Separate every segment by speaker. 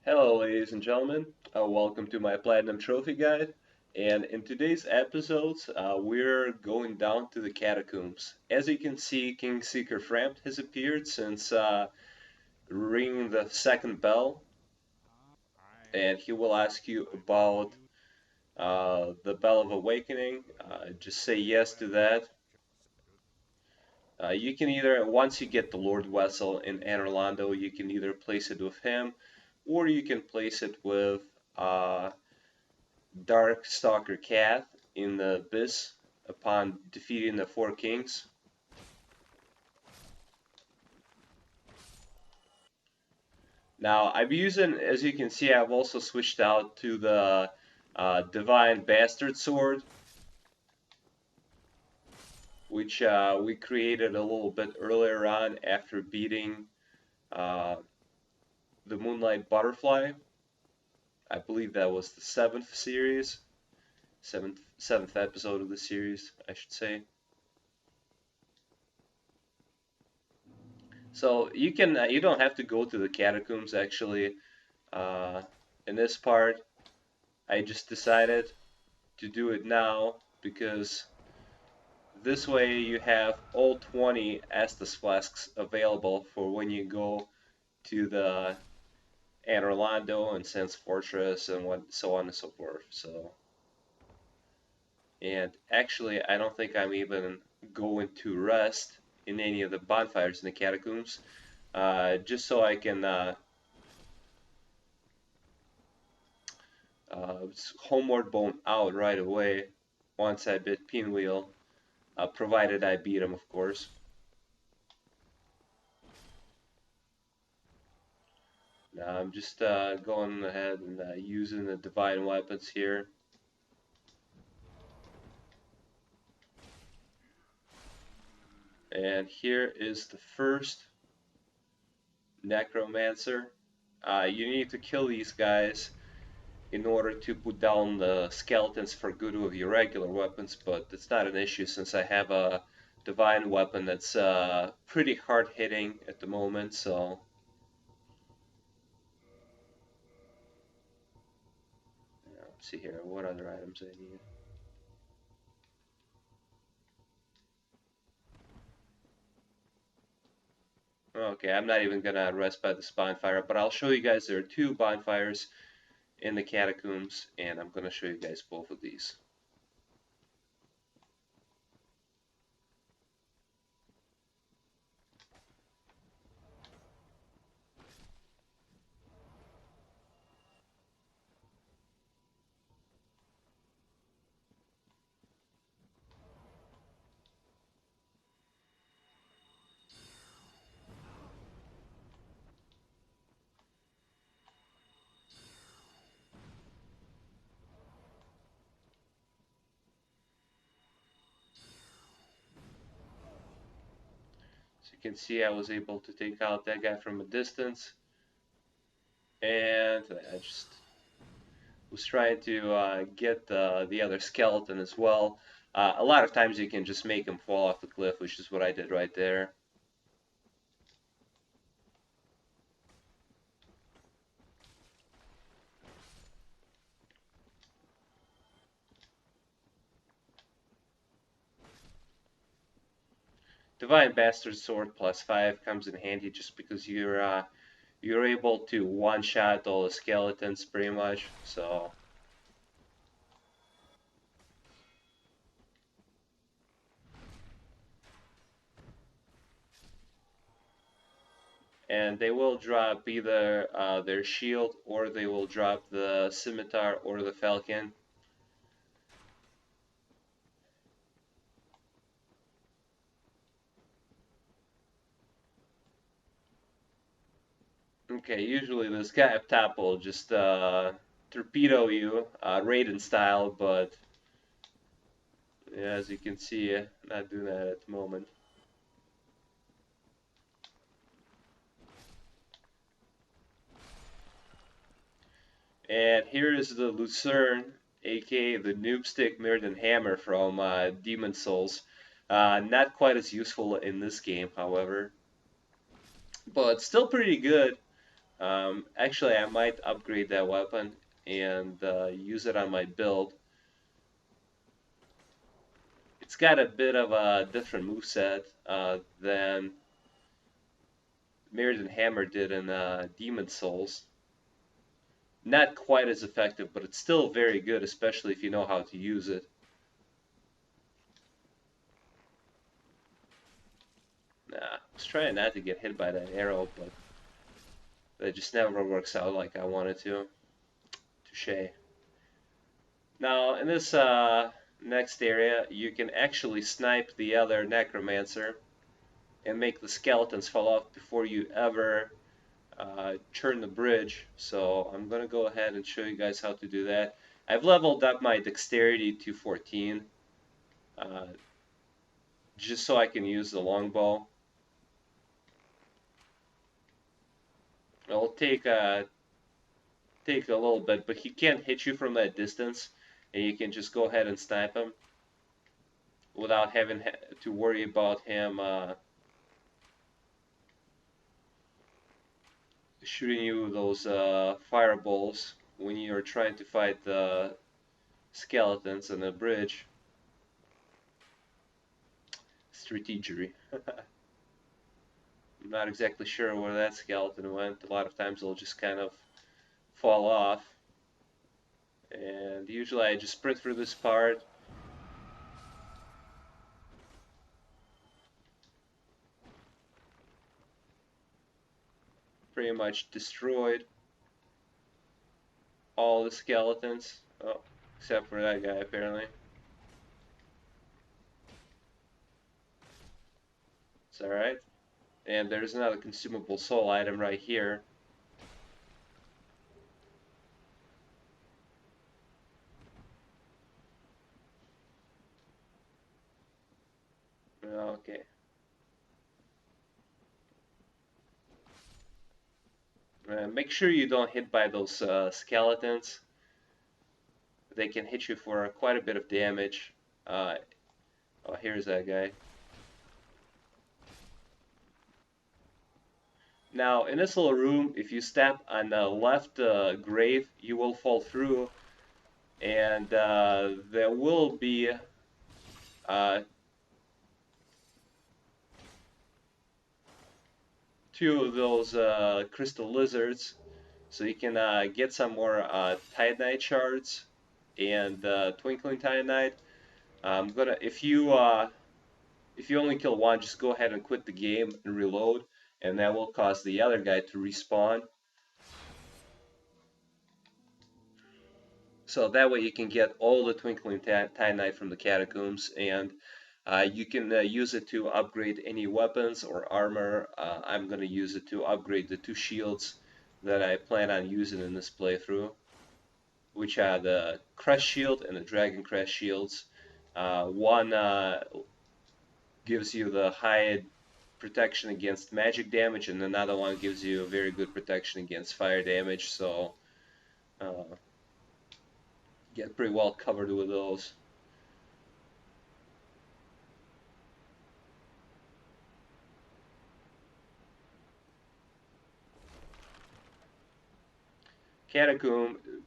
Speaker 1: Hello ladies and gentlemen, welcome to my Platinum Trophy Guide, and in today's episodes we're going down to the Catacombs. As you can see, King Seeker Frampt has appeared since ringing the second bell, and he will ask you about the Bell of Awakening. Just say yes to that. You can either, once you get the Lord Vessel in Anorlando, you can either place it with him, or you can place it with Darkstalker Cat in the Abyss upon defeating the four kings. Now I'm using, as you can see, I've also switched out to the Divine Bastard Sword, which we created a little bit earlier on after beating the Moonlight Butterfly. I believe that was the seventh episode of the series, I should say. So you don't have to go to the Catacombs actually. In this part, I just decided to do it now because this way you have all 20 Estus flasks available for when you go to the Anorlando and Sans Fortress and so on and so forth. And actually, I don't think I'm even going to rest in any of the bonfires in the Catacombs, just so I can homeward bone out right away once I beat Pinwheel, provided I beat him, of course. Now I'm just going ahead and using the divine weapons here. And here is the first Necromancer. You need to kill these guys in order to put down the skeletons for good with your regular weapons, but it's not an issue since I have a divine weapon that's pretty hard hitting at the moment, so let's see here, what other items I need. Okay, I'm not even gonna rest by this bonfire, but I'll show you guys there are two bonfires in the Catacombs, and I'm gonna show you guys both of these. So you can see I was able to take out that guy from a distance, and I just was trying to get the other skeleton as well. A lot of times you can just make him fall off the cliff, which is what I did right there. Divine Bastard Sword +5 comes in handy just because you're able to one-shot all the skeletons pretty much. So and they will drop either their shield, or they will drop the scimitar or the falcon. Okay, usually this guy up top will just torpedo you, Raiden style, but yeah, as you can see, not doing that at the moment. And here is the Lucerne, aka the Noob Stick Mirrodin Hammer from Demon Souls. Not quite as useful in this game, however, but still pretty good. Actually, I might upgrade that weapon and use it on my build. It's got a bit of a different moveset than Mirrodin Hammer did in Demon Souls. Not quite as effective, but it's still very good, especially if you know how to use it. Nah, I was trying not to get hit by that arrow, but it just never works out like I wanted to. Touche. Now, in this next area, you can actually snipe the other Necromancer and make the skeletons fall off before you ever turn the bridge. So I'm going to go ahead and show you guys how to do that. I've leveled up my dexterity to 14 uh, just so I can use the longbow. It'll take a little bit, but he can't hit you from that distance, and you can just go ahead and snipe him without having to worry about him shooting you those fireballs when you're trying to fight the skeletons on the bridge. Strategery. I'm not exactly sure where that skeleton went. A lot of times it'll just kind of fall off. And usually I just sprint through this part. Pretty much destroyed all the skeletons. Oh, except for that guy apparently. It's alright. And there's another consumable soul item right here. Okay. Make sure you don't hit by those skeletons. They can hit you for quite a bit of damage. Oh, here's that guy. Now, in this little room, if you step on the left grave, you will fall through, and there will be two of those crystal lizards, so you can get some more Titanite shards and Twinkling Titanite. If you only kill one, just go ahead and quit the game and reload, and that will cause the other guy to respawn. So that way you can get all the Twinkling Titanite from the Catacombs, and you can use it to upgrade any weapons or armor. I'm going to use it to upgrade the two shields that I plan on using in this playthrough, which are the Crest Shield and the Dragon Crest Shields. One gives you the high protection against magic damage, and another one gives you a very good protection against fire damage, so get pretty well covered with those.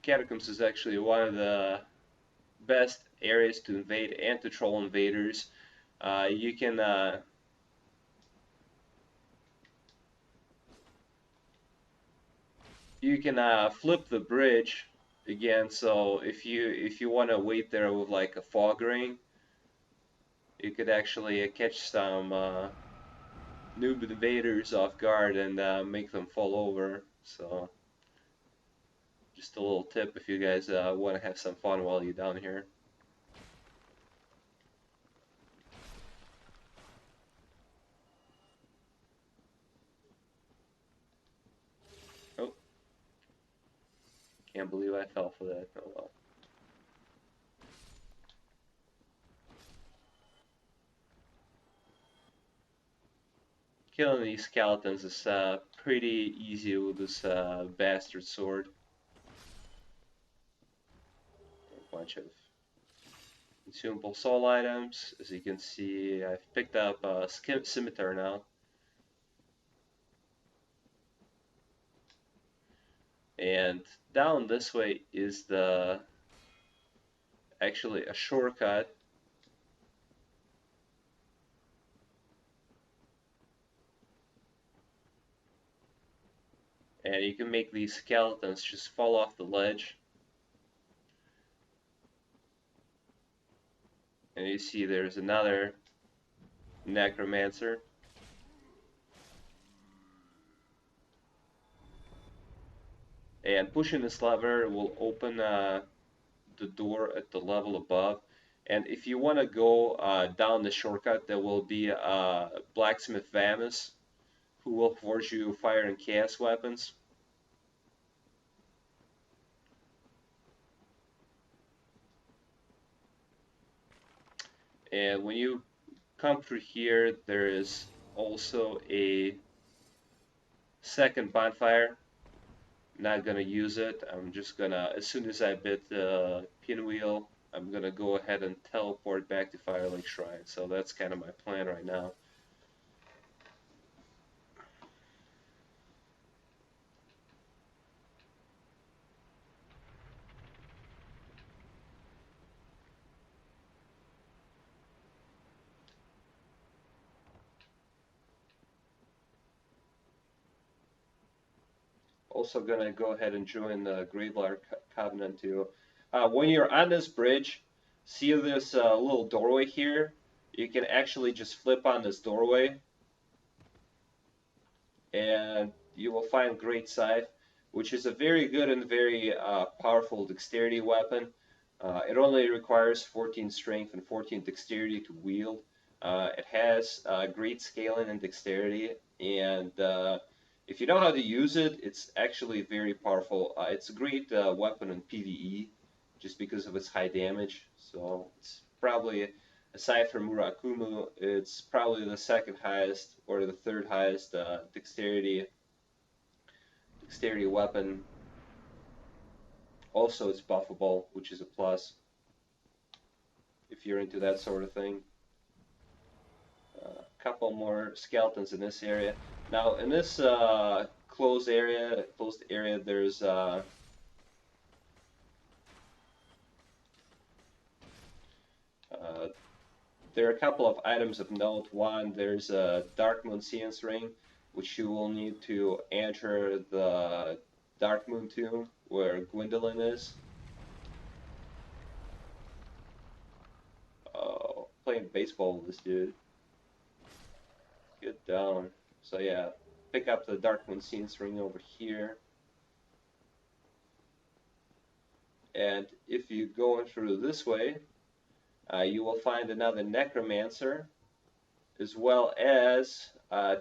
Speaker 1: Catacombs is actually one of the best areas to invade and to troll invaders. You can flip the bridge again. So if you want to wait there with like a fog ring, you could actually catch some noob invaders off guard and make them fall over. So just a little tip if you guys want to have some fun while you're down here. Oh, can't believe I fell for that. Oh well. Killing these skeletons is pretty easy with this bastard sword. A bunch of consumable soul items. As you can see, I've picked up a scimitar now. And down this way is actually a shortcut. And you can make these skeletons just fall off the ledge. And you see there's another necromancer. And pushing this lever will open the door at the level above. And if you want to go down the shortcut, there will be a Blacksmith Animus who will forge you fire and chaos weapons. And when you come through here, there is also a second bonfire. Not gonna use it. I'm just gonna, as soon as I bit the Pinwheel, I'm gonna go ahead and teleport back to Firelink Shrine. So that's kind of my plan right now. Also gonna go ahead and join the Gravelord Covenant too. When you're on this bridge, see this little doorway here? You can actually just flip on this doorway and you will find Great Scythe, which is a very good and very powerful dexterity weapon. It only requires 14 strength and 14 dexterity to wield. It has great scaling and dexterity, and if you know how to use it, it's actually very powerful. It's a great weapon in PvE, just because of its high damage. So it's probably, aside from Murakumo, it's probably the second highest or the third highest dexterity weapon. Also, it's buffable, which is a plus if you're into that sort of thing. A couple more skeletons in this area. Now, in this closed area, there's there are a couple of items of note. One, there's a Darkmoon Seance Ring, which you will need to enter the Darkmoon tomb where Gwendolyn is. Oh, playing baseball with this dude. Get down. So yeah, pick up the Darkmoon Seance Ring over here. And if you go through this way, you will find another Necromancer, as well as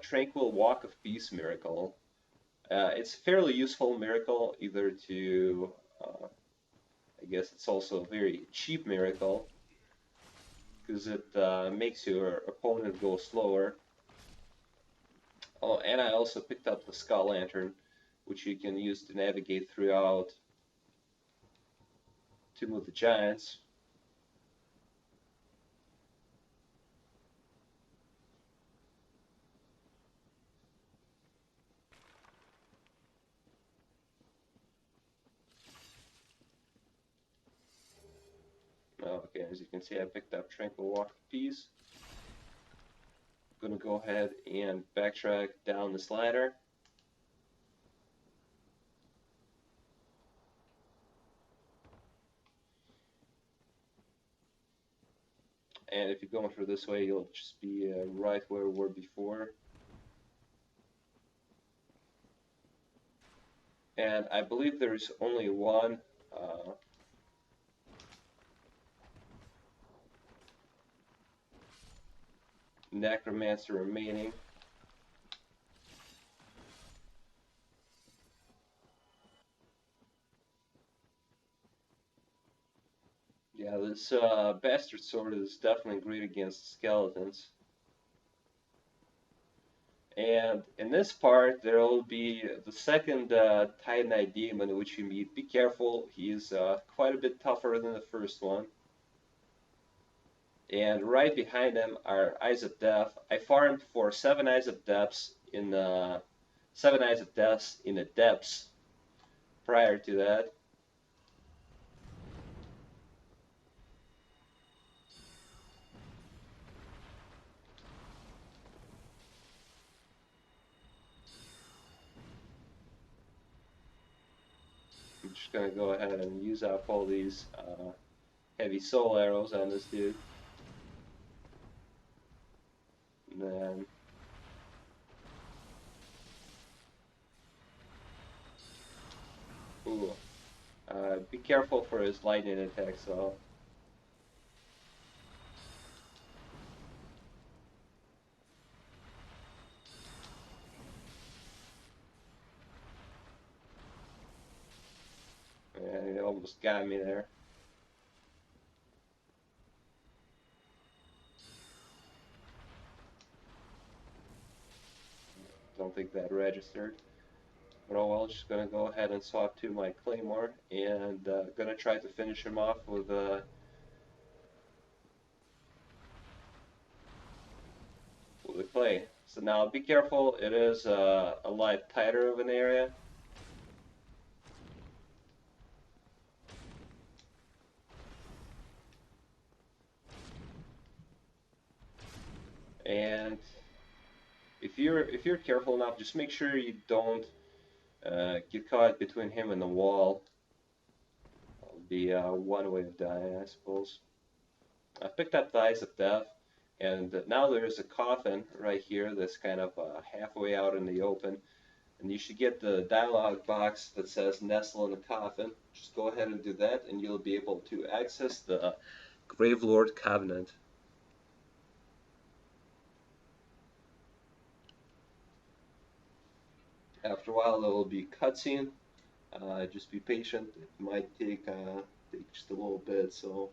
Speaker 1: Tranquil Walk of Peace miracle. It's a fairly useful miracle, either to, I guess it's also a very cheap miracle, because it makes your opponent go slower. Oh, and I also picked up the Skull Lantern, which you can use to navigate throughout Tomb of the Giants. Okay, as you can see, I picked up Tranquil Walk of Peace. I'm going to go ahead and backtrack down this ladder. And if you're going through this way, you'll just be right where we were before. And I believe there's only one Necromancer remaining. Yeah, this Bastard Sword is definitely great against skeletons. And in this part, there will be the second Titanite Demon which you meet. Be careful, he's quite a bit tougher than the first one. And right behind him are Eyes of Death. I farmed for 7 Eyes of Deaths in the 7 Eyes of Deaths in the depths prior to that. I'm just gonna go ahead and use up all these heavy soul arrows on this dude. And then ooh, be careful for his lightning attacks though. And he almost got me there. Don't think that registered. But oh well, just gonna go ahead and swap to my claymore and gonna try to finish him off with the clay. So now be careful, it is a lot tighter of an area. And if you're careful enough, just make sure you don't get caught between him and the wall. That'll be one way of dying, I suppose. I picked up the Eyes of Death, and now there's a coffin right here that's kind of halfway out in the open. And you should get the dialogue box that says Nestle in the Coffin. Just go ahead and do that, and you'll be able to access the Gravelord Covenant. After a while, there will be a cutscene. Just be patient. It might take just a little bit. So.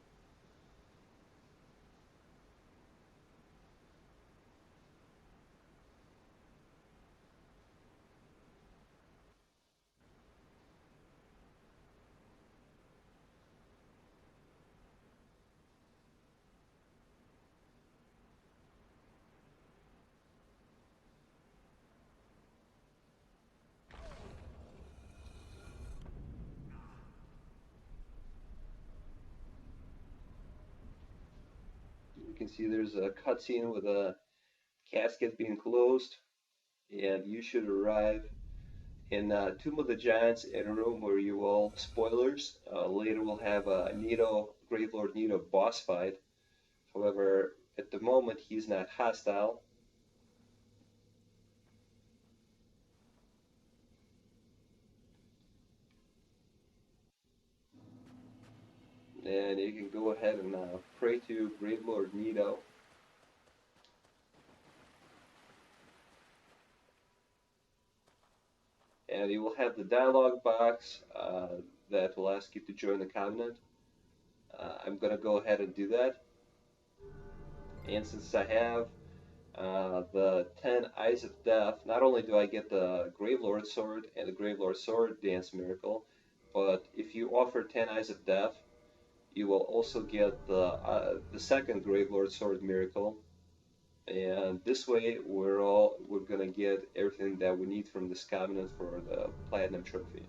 Speaker 1: You can see there's a cutscene with a casket being closed, and you should arrive in Tomb of the Giants in a room where you will, spoilers, later we'll have a Nedo, Gravelord Nedo boss fight. However, at the moment he's not hostile. And you can go ahead and pray to Gravelord Nedo. And you will have the dialogue box that will ask you to join the Covenant. I'm going to go ahead and do that. And since I have the 10 Eyes of Death, not only do I get the Gravelord Sword and the Gravelord Sword Dance Miracle, but if you offer 10 Eyes of Death, you will also get the second Gravelord Sword Miracle. And this way, we're gonna get everything that we need from this Covenant for the Platinum Trophy.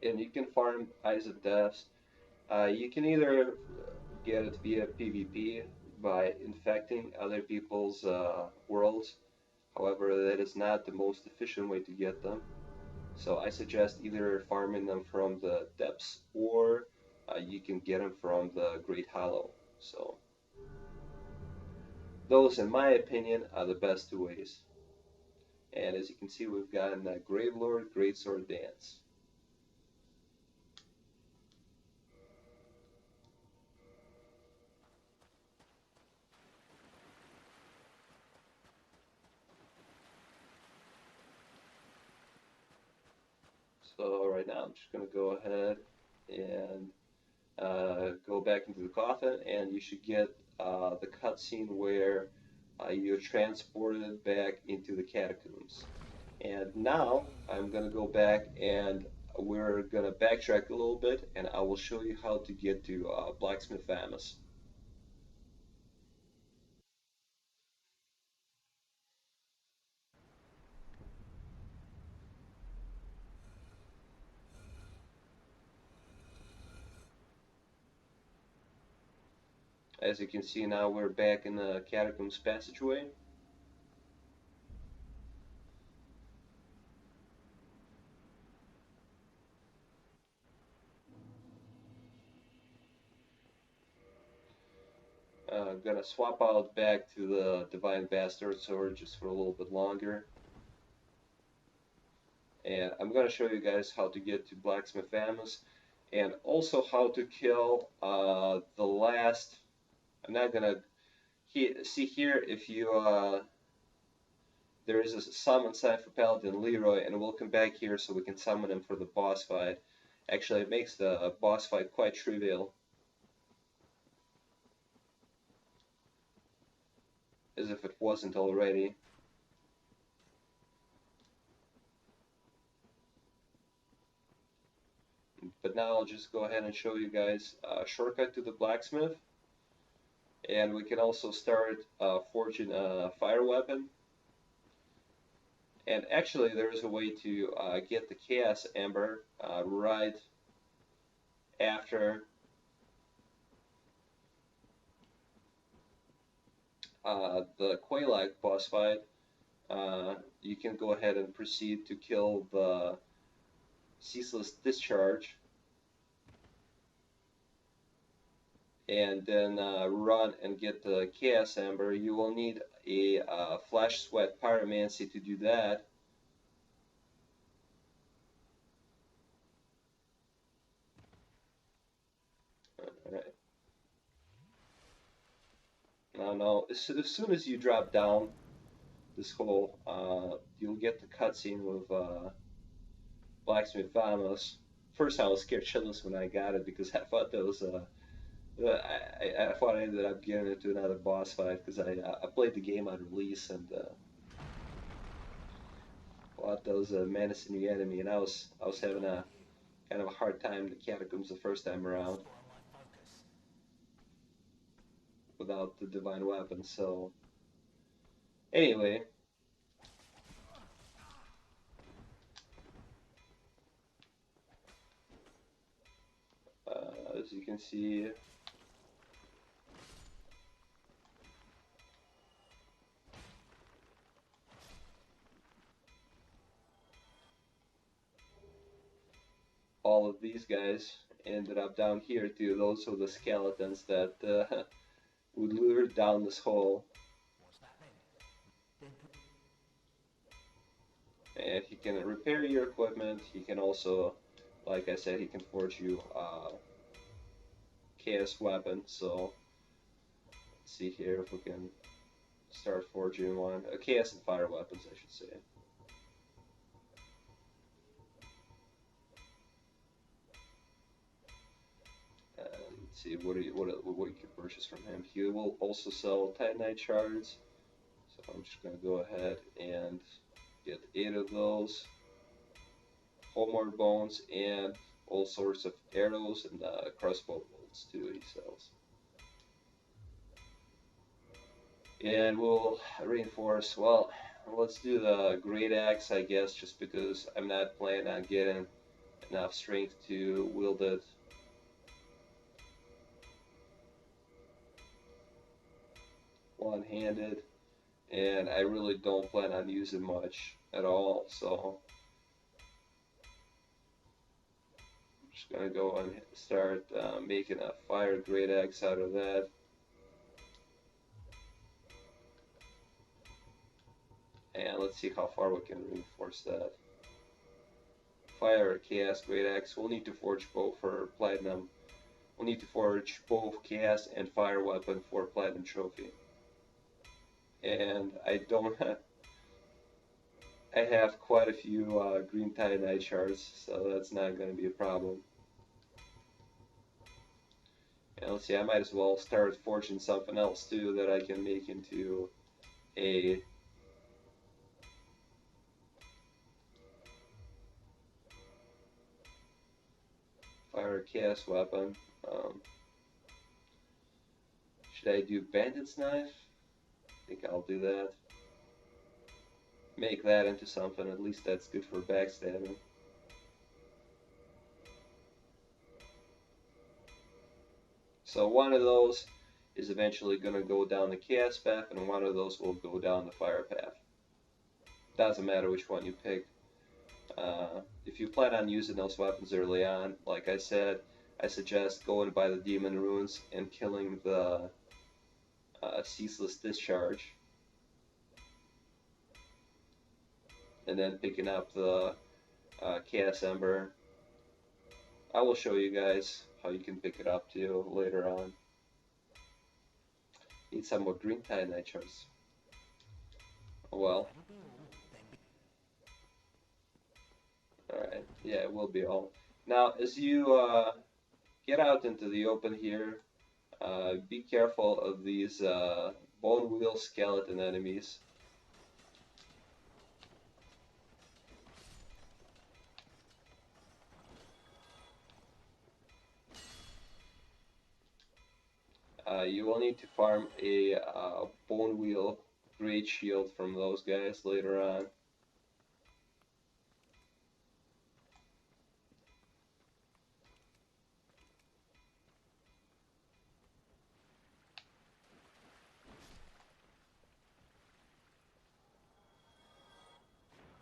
Speaker 1: And you can farm Eyes of Death. You can either get it via PvP by infecting other people's worlds. However, that is not the most efficient way to get them. So I suggest either farming them from the depths or you can get them from the Great Hollow. So those, in my opinion, are the best two ways. And as you can see, we've gotten that Gravelord Greatsword Dance. So right now I'm just going to go ahead and go back into the coffin, and you should get the cutscene where you're transported back into the catacombs. And now I'm going to go back and we're going to backtrack a little bit, and I will show you how to get to Blacksmith Animus. As you can see now, we're back in the Catacombs passageway. Gonna swap out back to the Divine Bastard Sword just for a little bit longer. And I'm gonna show you guys how to get to Blacksmith Animus, and also how to kill the last. I'm not gonna see here if you there is a summon sign for Paladin Leeroy, and we'll come back here so we can summon him for the boss fight. Actually, it makes the boss fight quite trivial, as if it wasn't already. But now I'll just go ahead and show you guys a shortcut to the blacksmith. And we can also start forging a fire weapon. And actually there's a way to get the Chaos Ember right after the Quelaag boss fight. You can go ahead and proceed to kill the Ceaseless Discharge, and then run and get the Chaos Ember. You will need a Flash Sweat Pyromancy to do that. Alright. Now, as soon as you drop down this hole, you'll get the cutscene with Blacksmith Animus. First, I was scared shitless when I got it because I thought that was I thought I ended up getting into another boss fight because I played the game on release and thought that was a menacing new enemy, and I was having a kind of a hard time in the Catacombs the first time around without the divine weapon. So anyway, as you can see, all of these guys ended up down here too. Those are the skeletons that would lure down this hole. And he can repair your equipment. He can also, like I said, he can forge you chaos weapon. So let's see here if we can start forging one. Chaos and fire weapons, I should say. Let's see what you can purchase from him. He will also sell Titanite shards. So I'm just gonna go ahead and get 8 of those. Homeward bones and all sorts of arrows and crossbow bolts too he sells. And we'll reinforce, well, let's do the great axe, I guess, just because I'm not planning on getting enough strength to wield it. One-handed, and I really don't plan on using much at all, so I'm just gonna go and start making a fire great axe out of that. And let's see how far we can reinforce that. Fire chaos great axe. We'll need to forge both for platinum. We'll need to forge both chaos and fire weapon for platinum trophy. And I I have quite a few green titanite shards, so that's not going to be a problem. And let's see, I might as well start forging something else too that I can make into a fire cast weapon. Should I do bandit's knife? I think I'll do that. Make that into something, at least that's good for backstabbing. So one of those is eventually going to go down the chaos path, and one of those will go down the fire path. Doesn't matter which one you pick. If you plan on using those weapons early on, like I said, I suggest going by the demon runes and killing the ceaseless discharge, and then picking up the chaos ember. I will show you guys how you can pick it up too later on. Need some more green titanite shards. Oh well. Alright, yeah, it will be all. Now, as you get out into the open here, be careful of these bone wheel skeleton enemies. You will need to farm a bone wheel great shield from those guys later on.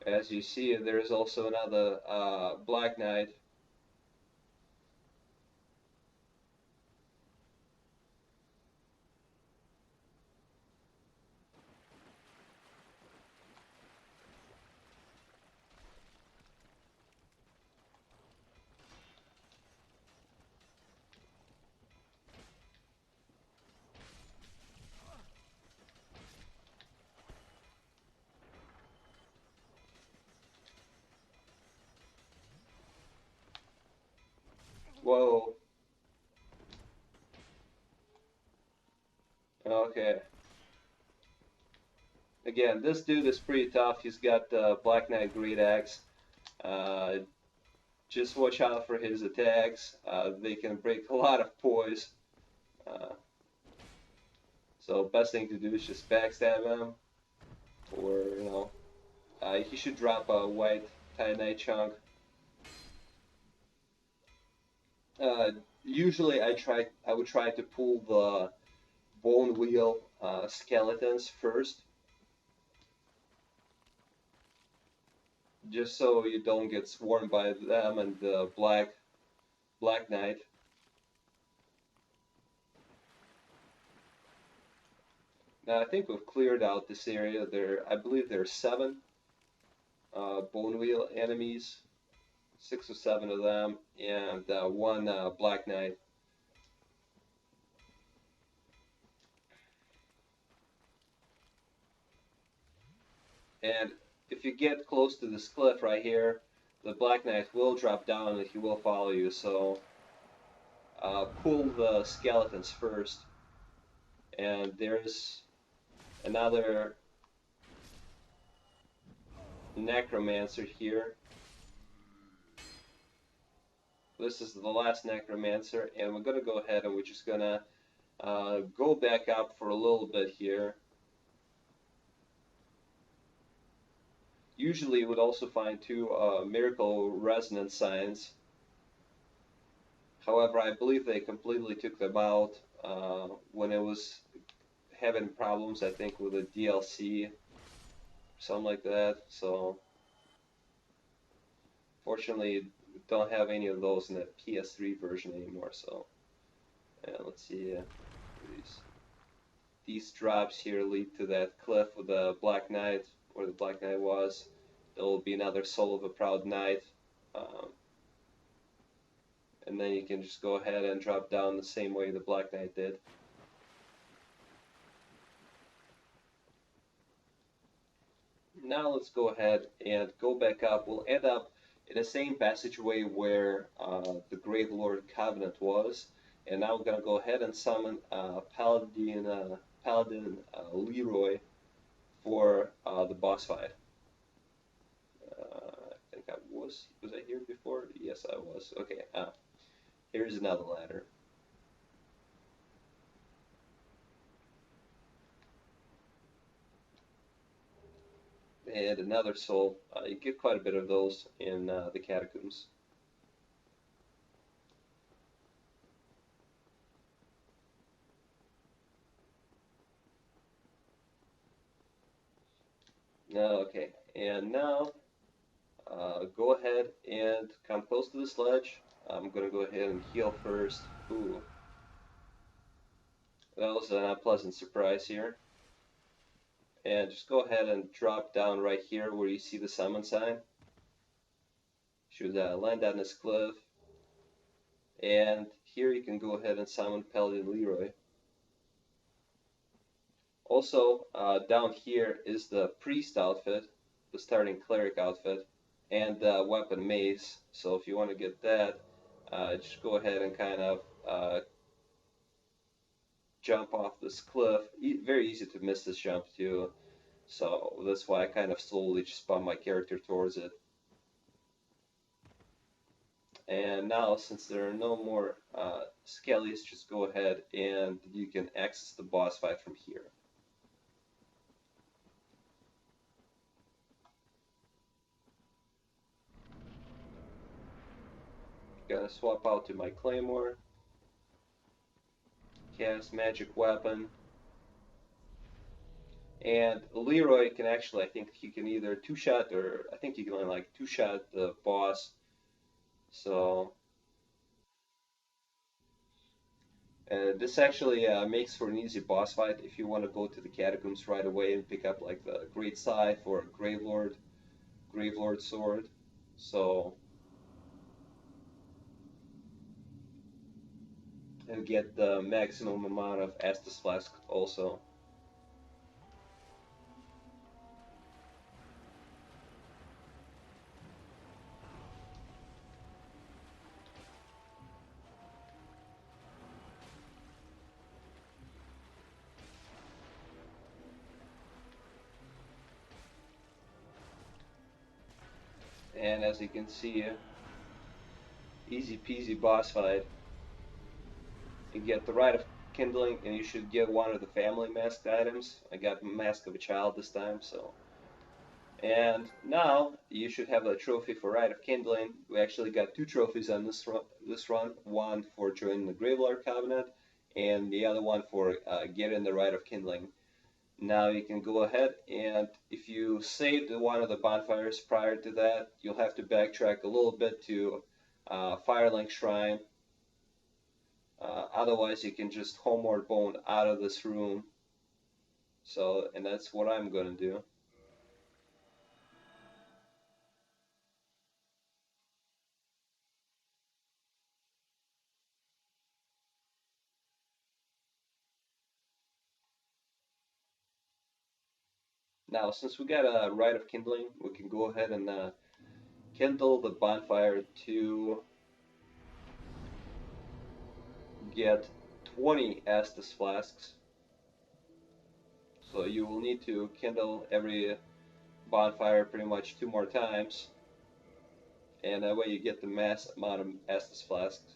Speaker 1: As you see, there's also another Black Knight. Whoa. Okay. Again, this dude is pretty tough. He's got the Black Knight Great Axe. Just watch out for his attacks. They can break a lot of poise. So best thing to do is just backstab him. Or, you know, he should drop a white titanite chunk. Usually I would try to pull the bone wheel skeletons first, just so you don't get swarmed by them and the Black Knight. Now I think we've cleared out this area. I believe there are 7 bone wheel enemies, 6 or 7 of them, and 1 Black Knight. And if you get close to this cliff right here, the Black Knight will drop down and he will follow you, so pull the skeletons first. And there's another necromancer here. This is the last necromancer, and we're going to go ahead and we're just going to go back up for a little bit here. Usually you would also find 2 miracle resonance signs. However, I believe they completely took them out when it was having problems, I think, with a DLC, something like that. So, fortunately, don't have any of those in the PS3 version anymore. So, yeah, let's see. These drops here lead to that cliff with the Black Knight, where the Black Knight was. There will be another Soul of a Proud Knight. And then you can just go ahead and drop down the same way the Black Knight did. now let's go ahead and go back up. We'll end up in the same passageway where the Gravelord Covenant was. And now we're going to go ahead and summon Paladin Leeroy for the boss fight. I think I was I here before? Yes, I was. Okay, here's another ladder. And another soul. You get quite a bit of those in the Catacombs. Okay, and now go ahead and come close to the sledge. I'm going to go ahead and heal first. Ooh. That was an unpleasant surprise here. And just go ahead and drop down right here where you see the summon sign. Should land on this cliff. And here you can go ahead and summon Paladin Leeroy. Also, down here is the priest outfit, the starting cleric outfit, and the weapon mace. So if you want to get that, just go ahead and kind of jump off this cliff. Very easy to miss this jump too. So that's why I kind of slowly just spun my character towards it. And now, since there are no more skellies, just go ahead and you can access the boss fight from here. Gonna swap out to my claymore, cast magic weapon, and Leeroy can actually, I think he can either two-shot, or I think he can only like two-shot the boss. So this actually makes for an easy boss fight if you want to go to the Catacombs right away and pick up like the Great Scythe or Gravelord Sword. So and get the maximum amount of Estus Flask also. And as you can see, easy peasy boss fight. You get the Rite of Kindling, and you should get one of the family masked items. I got Mask of a Child this time, so. And now you should have a trophy for Rite of Kindling. We actually got 2 trophies on this run. One for joining the Gravelord Covenant, and the other one for getting the Rite of Kindling. Now you can go ahead, and if you saved one of the bonfires prior to that, you'll have to backtrack a little bit to Firelink Shrine. Otherwise, you can just homeward bone out of this room. So, and that's what I'm going to do. Now, since we got a Rite of Kindling, we can go ahead and kindle the bonfire to get 20 Estus Flasks. So you will need to kindle every bonfire pretty much 2 more times. And that way you get the mass amount of Estus Flasks.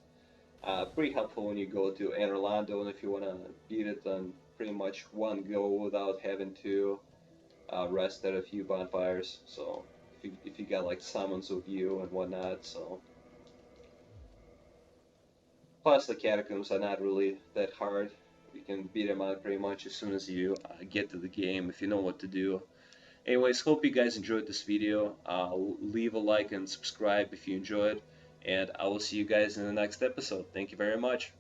Speaker 1: Pretty helpful when you go to Anorlando and if you want to beat it on pretty much one go without having to rest at a few bonfires. So if you got like summons of you and whatnot, so. Plus the Catacombs are not really that hard. You can beat them out pretty much as soon as you get to the game if you know what to do. Anyways, hope you guys enjoyed this video. Leave a like and subscribe if you enjoyed, and I will see you guys in the next episode. Thank you very much.